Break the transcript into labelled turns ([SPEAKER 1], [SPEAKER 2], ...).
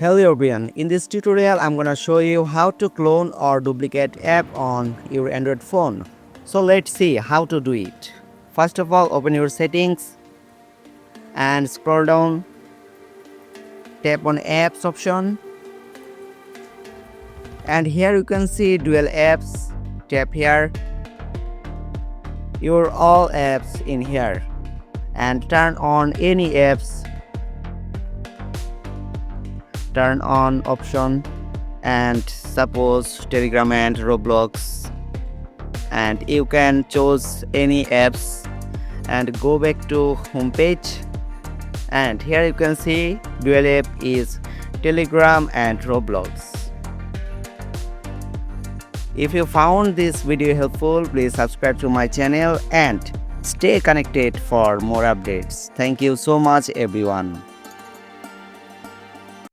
[SPEAKER 1] Hello everyone, in this tutorial I'm gonna show you how to clone or duplicate app on your Android phone. So let's see how to do it. First of all, open your settings and scroll down, tap on apps option, and here you can see dual apps. Tap here, your all apps in here, and turn on any apps. Turn on option and suppose Telegram and Roblox, and you can choose any apps and go back to home page, and here you can see dual app is Telegram and Roblox. If you found this video helpful, please subscribe to my channel and stay connected for more updates. Thank you so much everyone.